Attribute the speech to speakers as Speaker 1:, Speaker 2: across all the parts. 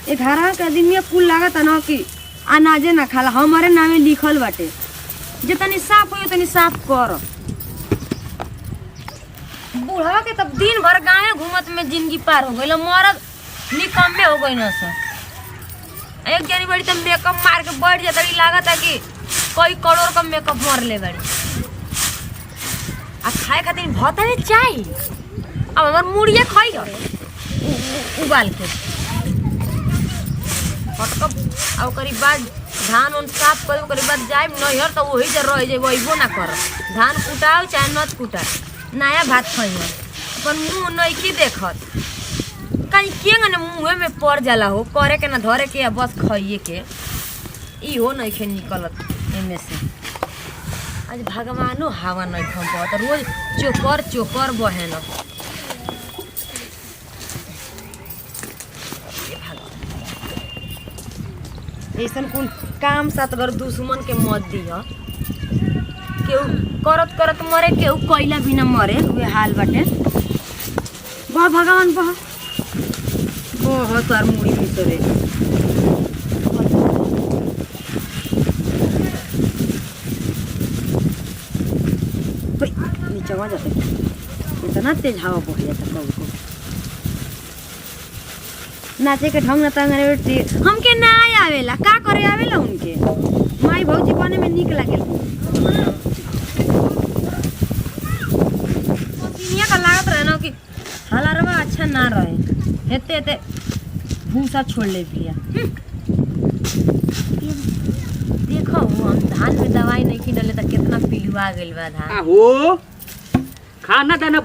Speaker 1: ए घरा के आदमी कुल लागत न कि अनाजे ना खाला हमारे नामे लिखल बाटे जे तनी साफ हो तनी साफ कर। बूढ़ा के तब दिन भर गाय घूमत में जिंदगी पार हो गइल मरद निकम्मे हो गई न सब। एक जनी बड़ी तब मेकअप मार के बैठ जाता लागत है कि कई करोड़ का मेकअप मार ले बड़ी आ खाए खातिर बहुत है चाय। अब हमार मुड़िया खाई उबाल के अब करीब बाद धान उन साफ कर करीब बाद जाए नहर तो वही जर रह जाए वहीबो ना कर धान कुटाओ चाहे नत कुटाओ नया भात खाई अपन मुँह नहीं देखत कहीं के न मुँहे में पड़ जाला हो करे के ना धरे के बस खाइए के इहो नहीं खे निकलत एमे से। आज भगवानो हवा नहीं खम पात रोज चोकर चोकर बहे न ऐसन कुल काम साथ अगर दुश्मन के मत दिया केहू करत करत मरे केहू कोयला बिना मरे वे हाल बाटे। वाह भगवान वाह बहुत सार मुड़ी भीतरे नीचे आ जाते इतना तेज हवा बह जाता कभी को नाचे के ढंग न हमके ना आवेला का करे आवेला उनके माई भौजी बने में निक लागेल दुनिया का लागत रहे ना कि हलारवा अच्छा ना रहे हेते हेते भूसा छोड़ ले पिया। देखो हम धान में दवाई नहीं खिलले त कितना पिलुआ गेल बा धान
Speaker 2: हो खाना दाना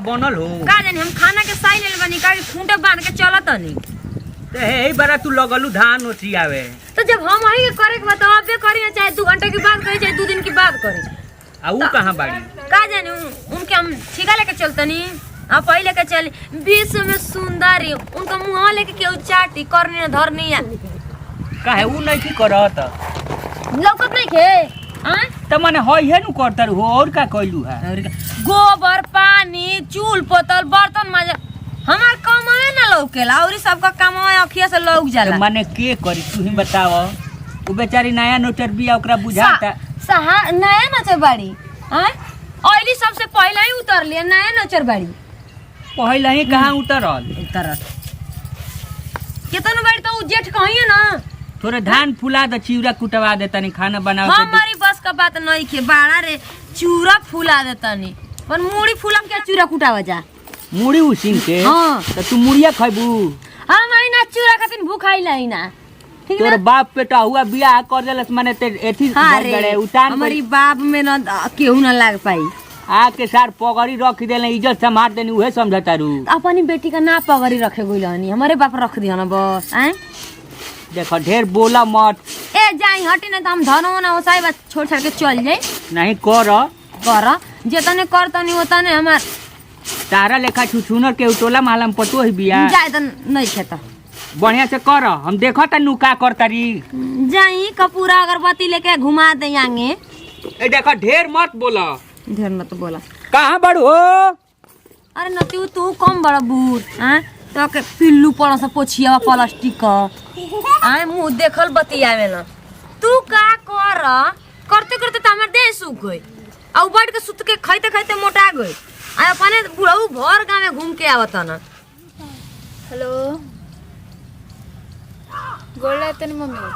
Speaker 2: बनल हो
Speaker 1: का जानी हम खाना के साई ले बनी का खूंटे बांध के चलत नहीं
Speaker 2: ते हे बारा तू लगलू धान ओचियावे
Speaker 1: तो जब हम वही करे के बताओ अबे करी चाहे 2 घंटे के बाद करी चाहे 2 दिन के बाद करी
Speaker 2: आ ऊ कहां बाड़ी
Speaker 1: का जानी उनके हम ठिका लेके चलतनी आ पहले के चल विश्व में सुंदर उनका मुंह लेके केहू चाटी करनी न धरनी या
Speaker 2: काहे ऊ नहीं की करत
Speaker 1: लौकत नहीं खे हां
Speaker 2: त माने होई है नु करतर हो और का कइलू है
Speaker 1: और गोबर पानी चूल पतल बर्तन माजे हमार कमाए ना लौकेला और सबका कमाए अखिया से लौक जाला
Speaker 2: माने के करी तू ही बताओ ऊ बेचारी नया नोटर बिया ओकरा बुझाता
Speaker 1: सहा नया नचर बाड़ी हां ऑयली सबसे पहले ही उतर लिया नया नचर बाड़ी
Speaker 2: पहले ही कहां उतरल
Speaker 1: केतन बाड़ी तो जेठ कहिए ना
Speaker 2: थोड़े धान फुला द चिउरा कुटवा दे तनी खाना बनाओ
Speaker 1: हमारी बस का बात नहीं के बाड़ा रे चूरा फुला दे तनी पर मुड़ी फुलम के चूरा कुटावा जा
Speaker 2: मुड़ी उसिन के
Speaker 1: हां
Speaker 2: त तू मुड़िया खइबू
Speaker 1: हम ना चूरा खातिर भूखाइला ही ना ठीक
Speaker 2: तोर बाप बेटा हुआ बियाह कर देलस माने ते एथी गड़े उतान
Speaker 1: हमारी बाप में ना केहू ना लाग पाई
Speaker 2: आके सार पगड़ी रख देले इज्जत संभाल देनी उहे समझता रू
Speaker 1: अपनी बेटी का ना पगड़ी रखे गइलनी हमारे बाप रख दिया ना बस हैं
Speaker 2: देखो ढेर बोला मत
Speaker 1: ए जाई हटी ना त हम धनो ना ओसाई बस छोड़ छाड़ के चल जाई
Speaker 2: नहीं कर
Speaker 1: जेतने कर तनी ओतने हमार
Speaker 2: तारा लेखा छुछुनर के टोला मालम पटो ही बिया
Speaker 1: जाय त नहीं खेता
Speaker 2: बढ़िया से कर हम देखो त नुका करतारी
Speaker 1: जाई कपूरा अगरबत्ती लेके घुमा दे आगे
Speaker 2: ए देखो ढेर मत बोला
Speaker 1: ढेर मत बोला
Speaker 2: कहां बड़ हो
Speaker 1: अरे नती तू कम बड़ा बूढ़ हैं तो के पिल्लू पड़ा सा पोछिया प्लास्टिक का आए मुंह देखल बतियावे ना तू का कर करते करते त हमर देह सूख गई आ बैठ के सुत के खाइते खाइते मोटा गई आ अपने बुढ़ऊ भर गांव में घूम के आवत ना।
Speaker 3: हेलो गोला तनी मम्मी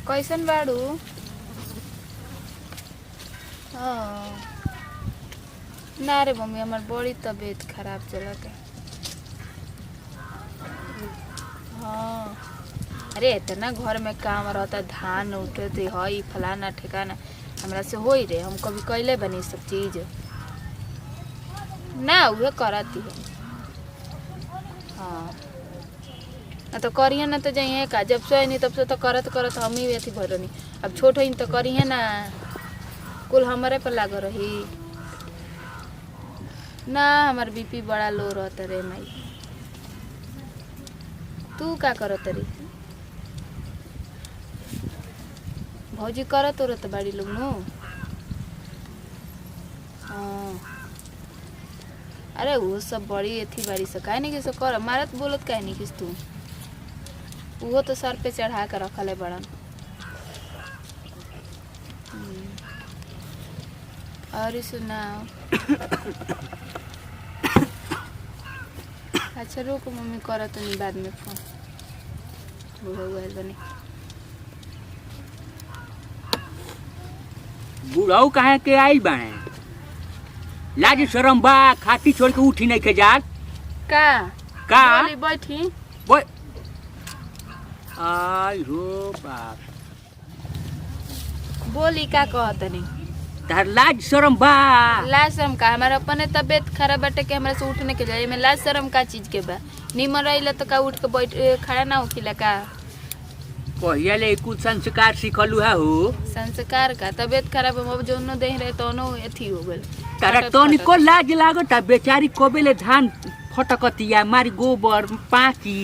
Speaker 3: कैसन बाड़ू हाँ ना रे मम्मी हमार बड़ी तबीयत खराब चलत है। हाँ अरे इतना घर में काम रहता धान उठते हई फलाना ठिकाना हमरा से होई रे हम कभी कैले बनी सब चीज ना उहे करती है। हाँ ना तो करिए ना तो जाइए का जब से नहीं तब से तो करत करत हम ही अथी भरनी अब छोट ही तो करिए ना कुल हमारे पर लागो रही ना हमार बीपी बड़ा लो रहता रे माई तू का करत रे भौजी करत रत बाड़ी लोग नो हाँ अरे वो सब बड़ी एथी बारी से काहे नहीं किस कर मारत बोलत काहे नहीं किस तू वो तो सर पे चढ़ा के रखल है बड़न। और सुनाओ। अच्छा रुको मम्मी करा तो नहीं बाद में फोन बुढ़ऊ आइल बनी।
Speaker 2: बुढ़ऊ काहे के आई बाने लाज शरम बा खाती छोड़ के उठी नहीं के जात का
Speaker 3: बोली बैठी
Speaker 2: बोय आई हो बाप
Speaker 3: बोली का कहतनी
Speaker 2: तार लाज शरम बा
Speaker 3: लाज शरम का हमारा अपने तबीयत खराब बाटे के हमरा से उठने के जाए में लाज शरम का चीज के बा निमन रहिला तो का उठ के बैठ खड़ा ना होखिला का
Speaker 2: पहिले कुछ संस्कार सिखलू है हो
Speaker 3: संस्कार का तबीयत खराब अब जोनो दे रहे तो एथी हो गेल
Speaker 2: तारा तनिको लाज लागता बेचारी कोबेले धान फटकतिया मारी गोबर पाकी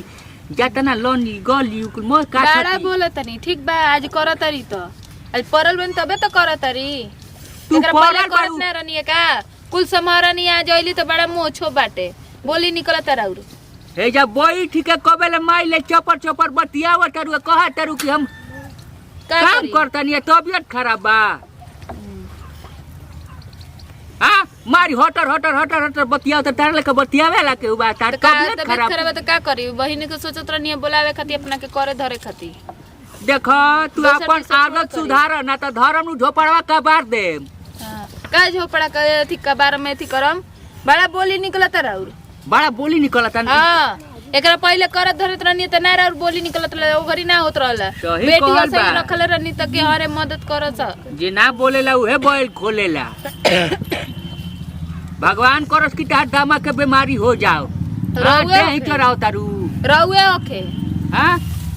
Speaker 2: जातना लनी गली कुल म का
Speaker 3: गाड़ा बोलतनी ठीक बा आज करतरी तो आज परल बन तबे तो करतरी
Speaker 2: तू
Speaker 3: एकरा पहले
Speaker 2: परल
Speaker 3: करत
Speaker 2: बारू।
Speaker 3: ना रनिए का कुल समारनी आज आइली तो बड़ा मोछो बाटे बोली निकलत राउर
Speaker 2: हे जा बोई ठीक है कोबेले माइले चपर चपर बतियावा तारू कहा तारू कि हम
Speaker 3: का
Speaker 2: काम
Speaker 3: करी?
Speaker 2: करतनी तबियत खराब बा हां मारी हटर हटर हटर हटर बतियाव त तार लेके बतियावे ला के बा तार
Speaker 3: तो का
Speaker 2: तबियत
Speaker 3: तबीयत
Speaker 2: खराब
Speaker 3: खराब है तो का करी बहिनी के सोचत रहनी बोलावे खाती अपना के करे धरे खाती
Speaker 2: देखो तू
Speaker 3: दोसर
Speaker 2: अपन
Speaker 3: के सोचबो
Speaker 2: आदत
Speaker 3: करी।
Speaker 2: सुधार ना त धर्म नु झोपड़वा का बार दे
Speaker 3: हां का झोपड़ा का अथी का बार में अथी करम बड़ा बोली निकलत राउर
Speaker 2: बड़ा बोली निकलता
Speaker 3: हां एकरा पहले करत धरत रहनी त ना राउर बोली निकलत रहे ओ घरी ना होत रहला
Speaker 2: सही
Speaker 3: बेटी
Speaker 2: कहल
Speaker 3: ऐसे
Speaker 2: बा।
Speaker 3: रखले रहनी त के हरे मदद करत
Speaker 2: जे ना बोलेला उहे बैल खोलेला भगवान करस की तार दामा के बीमारी हो जाओ
Speaker 3: रउए
Speaker 2: ही
Speaker 3: होखे।
Speaker 2: चराओ तारू
Speaker 3: रउए ओखे
Speaker 2: हां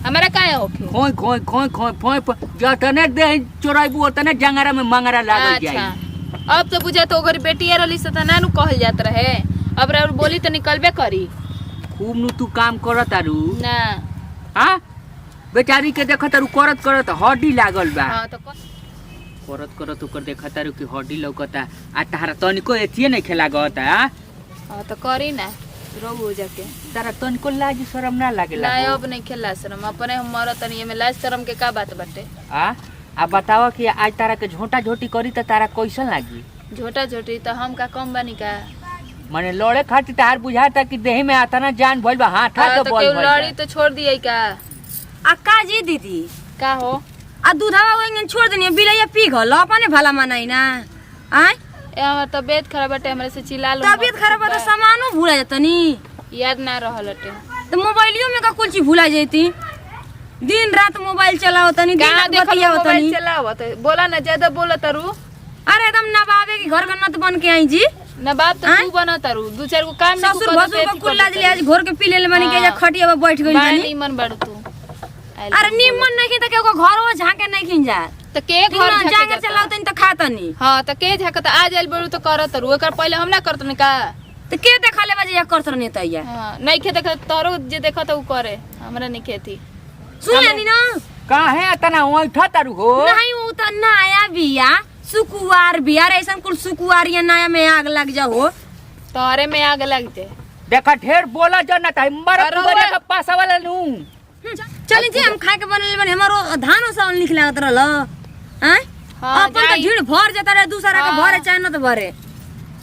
Speaker 3: हमारा काहे होखे
Speaker 2: खोई खोई खोई खोई खोई जतने दे चोराइबू ओतने जंगरा में मंगरा लागल
Speaker 3: अच्छा
Speaker 2: जाई
Speaker 3: अब तो बुझा तो ओकर बेटी रहली से त नानू कहल जात रहे अब राउर बोली तो निकलबे करी
Speaker 2: खूब नु तू काम करत तारू
Speaker 3: ना
Speaker 2: हां बेचारी के देखत तारू करत करत हड्डी लागल बा
Speaker 3: हां तो
Speaker 2: करत करत ओकर देखत तारू की हड्डी लौकता आ तारा तनिको एथिए नहीं खेला गता
Speaker 3: हां तो करी ना रहू जाके
Speaker 2: तारा तनिको लाज शरम ना लागेला
Speaker 3: ना
Speaker 2: हो?
Speaker 3: अब नहीं खेला शरम अपने हम मरत नहीं में लाज शरम के का बात बाटे
Speaker 2: आ बतावा कि आज तारा के झोटा झोटी करी त तारा कैसन लागी
Speaker 3: झोटा झोटी तो हम का कम बनी का
Speaker 2: माने लड़े खातिर तार बुझाता कि देह में आता ना जान भइल बा हाथ
Speaker 3: हाँ,
Speaker 2: तो
Speaker 3: तो
Speaker 2: बोल
Speaker 3: केहू
Speaker 2: भइल
Speaker 3: लड़ी तो छोड़ दिए का
Speaker 1: अक्का जी दीदी
Speaker 3: का हो
Speaker 1: आ दूधवा वही छोड़ देनी बिलैया पी गल अपने भला मनाई ना आय
Speaker 3: ए हमार तबीयत खराब बाटे हमरे से चिल्ला लो
Speaker 1: तबियत खराब हो तो सामानो भूला जातनी
Speaker 3: याद ना रहल हटे
Speaker 1: तो मोबाइलियो में का कुल चीज भूला जाती दिन रात मोबाइल चलाओ तनी दिन
Speaker 3: कहाँ
Speaker 1: रात
Speaker 3: देखल
Speaker 1: बतियाओ
Speaker 3: मोबाइल
Speaker 1: तनी
Speaker 3: चलावत बोला ना ज्यादा बोला तारू
Speaker 1: अरे एकदम नवाबे के घर का नत बन के आई जी
Speaker 3: ना बात तो तू बना तारू दू चार गो काम नहीं
Speaker 1: ससुर भसुर का कुल लाज ले आज घर के पी ले बनी के जा खटिया पे बैठ गई जानी
Speaker 3: नीमन बाड़ू तू
Speaker 1: अरे निमन नहीं त के घर हो झाके नहीं खिन जा
Speaker 3: तो के घर
Speaker 1: दिन
Speaker 3: झाके
Speaker 1: जागर चलाओ तनी त खातनी
Speaker 3: हां तो के झाके तो आज आइल बड़ू तो करत तारू एकर पहले हम ना करत नहीं का
Speaker 1: तो के देखा ले बजे या करत रहनी तैया
Speaker 3: हां नहीं खे देख तोरो जे देखत उ करे हमरा नहीं खेती
Speaker 1: सुन लेनी ना
Speaker 2: काहे अतना ओइठा तारू हो
Speaker 1: नहीं उ त नया बिया सुकुवार बिया रे ऐसन कुल सुकुवारिया नया में आग लग जा हो
Speaker 3: तोरे में आग लगते
Speaker 2: देखा ढेर बोला जो ना टाइम मर
Speaker 3: अरे
Speaker 2: कुबरे
Speaker 3: हुआ।
Speaker 2: का पासा वाला नु
Speaker 1: चली जी हम खाए के बनले बने हमारो धानो सावन लिख लागत रहल हैं
Speaker 3: हाँ,
Speaker 1: अपन त
Speaker 3: जाई।
Speaker 1: भीड़ भर जाता रे दूसरा के
Speaker 3: हाँ।
Speaker 1: भरे चाहे न त भरे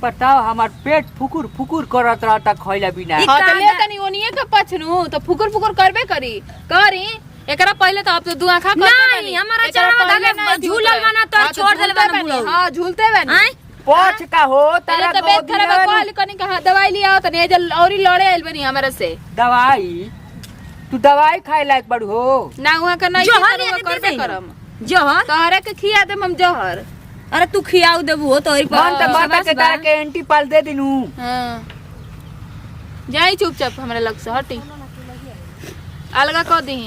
Speaker 2: बताओ हमार पेट फुकुर फुकुर करत रहता खइला बिना
Speaker 1: ई
Speaker 3: हां तो
Speaker 1: का
Speaker 3: ले तनी ओनिए के पछनू तो फुकुर फुकुर करबे करी करी एकरा पहले तो अब तो दुआ खा करते
Speaker 1: नहीं, हमारा चरवा धागे झूलल बना तो छोड़ देले बना बुलाऊ।
Speaker 3: हां झूलते बनी
Speaker 1: हैं
Speaker 2: पोछ का हो
Speaker 3: पहले
Speaker 2: तारा
Speaker 3: तबीयत
Speaker 2: गोदी
Speaker 3: खराब
Speaker 2: में
Speaker 3: कहली कनी कहा दवाई लिया तनी जल औरी लड़े आइल बनी हमरे से
Speaker 2: दवाई तू दवाई खाए लायक बड़ हो
Speaker 3: ना हुआ का नहीं
Speaker 1: जहर
Speaker 3: करवा
Speaker 1: ले
Speaker 3: करबे
Speaker 1: दे
Speaker 3: करम
Speaker 1: जहर
Speaker 3: तोहरे के खिया देम हम जहर
Speaker 1: अरे तू खियाऊ देबू हो तोरी
Speaker 2: मन त
Speaker 3: हाँ,
Speaker 2: माता के तारा के एंटी पाल दे दिनु
Speaker 3: हां जाई चुपचाप हमरे लग से हटी अलगा कर दी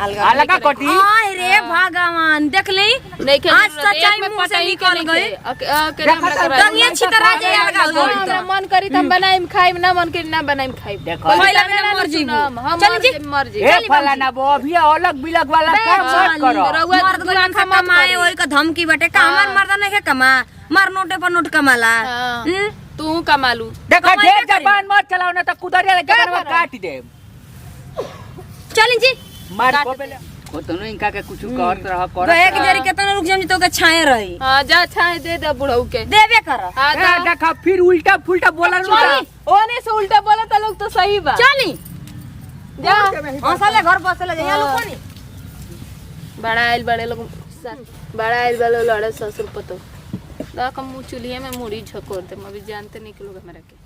Speaker 2: अलगा कटी
Speaker 1: आय रे भगवान देख ले
Speaker 3: नहीं के
Speaker 1: आज सच्चाई मुंह से निकल गई दंगिया छितरा जे अलगा हो गई
Speaker 3: हमरा मन करी त हम बनाइम खाइम ना मन करी ना बनाइम खाइम
Speaker 2: देखो
Speaker 1: पहिला बिना मर जीबू
Speaker 3: हम
Speaker 1: चल जी
Speaker 3: मर्जी
Speaker 2: ए फलाना वो अभी अलग बिलग वाला काम मत करो
Speaker 3: रउआ
Speaker 1: मर्द
Speaker 3: दुकान
Speaker 1: गुलाम
Speaker 3: से
Speaker 1: कमाए ओई का धमकी बटे का हमार मर्द नहीं के कमा मार नोटे पर नोट कमाला
Speaker 3: हाँ। तू कमालू
Speaker 2: देखो
Speaker 1: कमाई
Speaker 2: ढेर
Speaker 1: ना
Speaker 2: जबान मत चलाओ ना तो कुदरिया जबान
Speaker 3: करो?
Speaker 2: काट दे
Speaker 1: चली जी
Speaker 2: मार
Speaker 3: काट
Speaker 2: कोबेले को तो नहीं इनका के कुछ करत रह
Speaker 1: गए
Speaker 2: करत
Speaker 1: के जरी केतना रुक जाम तो के छाए रही
Speaker 3: हाँ जा छाए दे दे बुढ़ऊ के
Speaker 1: देबे कर
Speaker 3: हाँ
Speaker 2: ए,
Speaker 3: जा
Speaker 2: देखा फिर उल्टा फुल्टा बोला
Speaker 1: चली
Speaker 3: ओने से उल्टा बोला तो लोग तो सही बा
Speaker 1: चली
Speaker 3: जा
Speaker 1: हंसले घर बसले जा लोग कोनी
Speaker 3: बड़ा आइल बड़े लोग बड़ा आइल बड़े लड़े ससुर पतो दा कम चूल्हे में मुड़ी झकोर दे अभी जानते नहीं कि लोग हमारा के